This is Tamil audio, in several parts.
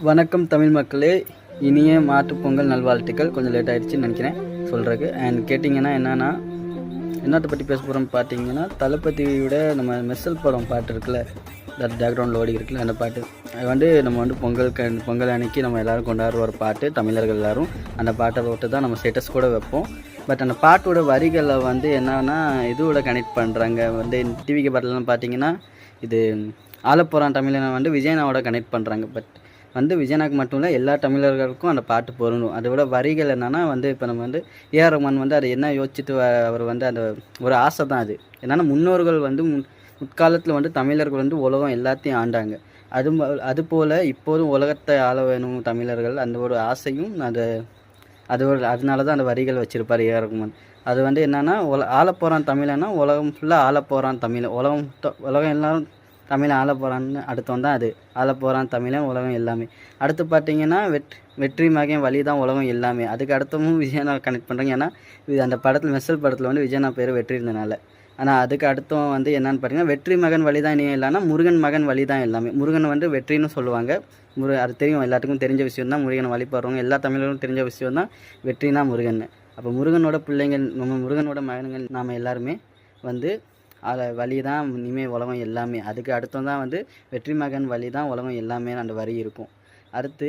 வணக்கம் தமிழ் மக்களே, இனிய மாட்டுப் பொங்கல் நல்வாழ்த்துக்கள். கொஞ்சம் லேட் ஆகிடுச்சின்னு நினைக்கிறேன் சொல்கிறதுக்கு. அண்ட் கேட்டிங்கன்னா என்னென்னா, என்னத்தை பற்றி பேச போகிறோம்னு பார்த்தீங்கன்னா, தளபதியோட நம்ம மெர்சல் படம் பாட்டு இருக்குல்ல, பேக்ரவுண்டில் ஓடி இருக்குல்ல அந்த பாட்டு. அது வந்து நம்ம வந்து பொங்கல் அன்னைக்கு நம்ம எல்லோரும் கொண்டாடுற ஒரு பாட்டு. தமிழர்கள் எல்லோரும் அந்த பாட்டை போட்டு தான் நம்ம ஸ்டேட்டஸ் கூட வைப்போம். பட் அந்த பாட்டோட வரிகளை வந்து என்னன்னா இதோட கனெக்ட் பண்ணுறாங்க. வந்து டிவிக்கு பாட்டெல்லாம் பார்த்தீங்கன்னா, இது ஆலப்புறம் தமிழனை வந்து விஜயனாவோட கனெக்ட் பண்ணுறாங்க. பட் வந்து விஜயனாக்கு மட்டும் இல்லை, எல்லா தமிழர்களுக்கும் அந்த பாட்டு பொருந்தும். அதோட வரிகள் என்னென்னா வந்து இப்போ நம்ம வந்து ஏஆர் ரஹ்மான் வந்து அதை என்ன யோசிச்சுட்டு அவர் வந்து அந்த ஒரு ஆசை தான் அது. என்னென்னா முன்னோர்கள் வந்து முற்காலத்தில் வந்து தமிழர்கள் வந்து உலகம் எல்லாத்தையும் ஆண்டாங்க. அதுபோல் இப்போதும் உலகத்தை ஆள வேணும் தமிழர்கள், அந்த ஒரு ஆசையும் அதனால தான் அந்த வரிகள் வச்சுருப்பார் ஏஆர் ரஹ்மான். அது வந்து என்னென்னா ஆளப்போகிறான் தமிழன்னா உலகம் ஃபுல்லாக ஆளப்போகிறான் தமிழ். உலகம் எல்லோரும் தமிழை ஆள போகிறான்னு அடுத்தவன் தான் அது. ஆள போகிறான் தமிழன் உலகம் எல்லாமே. அடுத்து பார்த்தீங்கன்னா வெற்றி மகன் வழி தான் உலகம் எல்லாமே. அதுக்கு அடுத்தமும் விஜயனா கனெக்ட் பண்ணுறாங்க. ஏன்னா இது அந்த படத்தில் மெர்சல் படத்தில் வந்து விஜயனா பேர் வெற்றி இருந்தனால. ஆனால் அதுக்கு அடுத்தவன் வந்து என்னன்னு பார்த்தீங்கன்னா, வெற்றி மகன் வழி தான் இனியும் இல்லைன்னா முருகன் மகன் வழி தான் எல்லாமே. முருகன் வந்து வெற்றின்னு சொல்லுவாங்க. அது தெரியும், எல்லாத்துக்கும் தெரிஞ்ச விஷயம் தான். முருகனை வழிபடுறவங்க எல்லா தமிழர்களும் தெரிஞ்ச விஷயம் தான் வெற்றினா முருகன். அப்போ முருகனோட பிள்ளைங்கள், நம்ம முருகனோட மகன்கள் நாம் எல்லாருமே வந்து அதை வழி தான் இனிமேல் உலகம் எல்லாமே. அதுக்கு அடுத்தம் தான் வந்து வெற்றி மகன் வழி தான் உலகம் எல்லாமே அந்த வரி இருக்கும். அடுத்து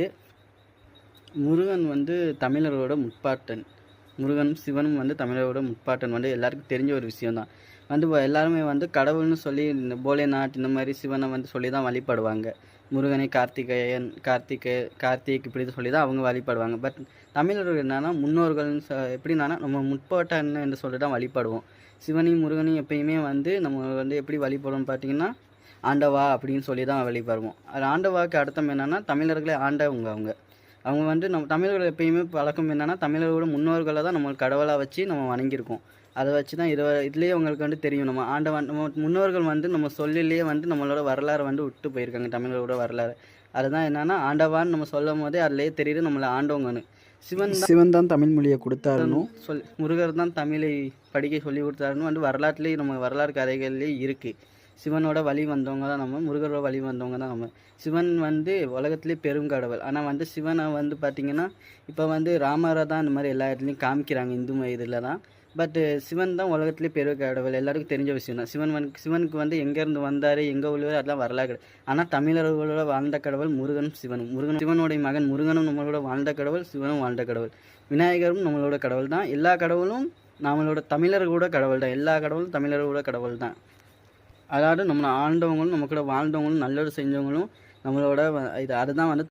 முருகன் வந்து தமிழரோட முற்பாட்டன். முருகனும் சிவனும் வந்து தமிழரோட முற்பாட்டன் வந்து எல்லாருக்கும் தெரிஞ்ச ஒரு விஷயந்தான். வந்து எல்லாருமே வந்து கடவுள்னு சொல்லி இந்த போலேநாத் இந்த மாதிரி சிவனை வந்து சொல்லி தான் வழிபடுவாங்க. முருகனை கார்த்திக் இப்படி சொல்லி தான் அவங்க வழிபடுவாங்க. பட் தமிழர்கள் என்னன்னா முன்னோர்கள்னு எப்படின்னா நம்ம முற்பாட்டன் என்று சொல்லி தான் வழிபடுவோம். சிவனையும் முருகனையும் எப்பயுமே வந்து நம்ம வந்து எப்படி வழிபடுவோம்னு பார்த்தீங்கன்னா, ஆண்டவா அப்படின்னு சொல்லி தான் வழிபடுவோம். அது ஆண்டவாக்கு அர்த்தம் என்னென்னா தமிழர்களை ஆண்டவங்க. அவங்க வந்து நம்ம தமிழர்கள் எப்பயுமே பழக்கம் என்னென்னா, தமிழர்களோட முன்னோர்களை தான் நம்ம கடவுளாக வச்சு நம்ம வணங்கியிருக்கோம். அதை வச்சு தான் இதுலேயே உங்களுக்கு வந்து தெரியும், நம்ம முன்னோர்கள் வந்து நம்ம சொல்லிலேயே வந்து நம்மளோட வரலாறு வந்து விட்டு போயிருக்காங்க, தமிழரோட வரலாறு. அதுதான் என்னென்னா ஆண்டவான்னு நம்ம சொல்லும் போதே அதுலேயே தெரியுது நம்மளை ஆண்டவங்கன்னு. சிவன் தான் தமிழ் மொழியை கொடுத்தாருன்னு முருகர் தான் தமிழை படிக்க சொல்லி கொடுத்தாருன்னு வந்து வரலாற்றுலேயே நம்ம வரலாறு கதைகள்லேயே இருக்குது. சிவனோட வழி வந்தவங்க தான் நம்ம, முருகரோட வழி வந்தவங்க தான் நம்ம. சிவன் வந்து உலகத்திலே பெரும் கடவுள். ஆனால் வந்து சிவனை வந்து பார்த்திங்கன்னா இப்போ வந்து ராமரை தான் இந்த மாதிரி எல்லா இடத்துலையும் காமிக்கிறாங்க இந்து இதில் தான். பட்டு சிவன் தான் உலகத்துலேயே பெரிய கடவுள், எல்லாருக்கும் தெரிஞ்ச விஷயம் தான். சிவனுக்கு வந்து எங்கேருந்து வந்தார், எங்கே உள்ளவர், அதெல்லாம் வரலாறு. ஆனால் தமிழர்களோட வாழ்ந்த கடவுள் முருகனும் சிவனுடைய மகன் முருகனும் நம்மளோட வாழ்ந்த கடவுள், சிவனும் வாழ்ந்த கடவுள். விநாயகரும் நம்மளோட கடவுள் தான். எல்லா கடவுளும் நம்மளோட தமிழர்களோட கடவுள் தான். எல்லா கடவுளும் தமிழர்களோட கடவுள் தான். அதாவது நம்மளை ஆண்டவங்களும் நம்ம கூட வாழ்ந்தவங்களும் நல்லது செஞ்சவங்களும் நம்மளோட அதுதான் வந்து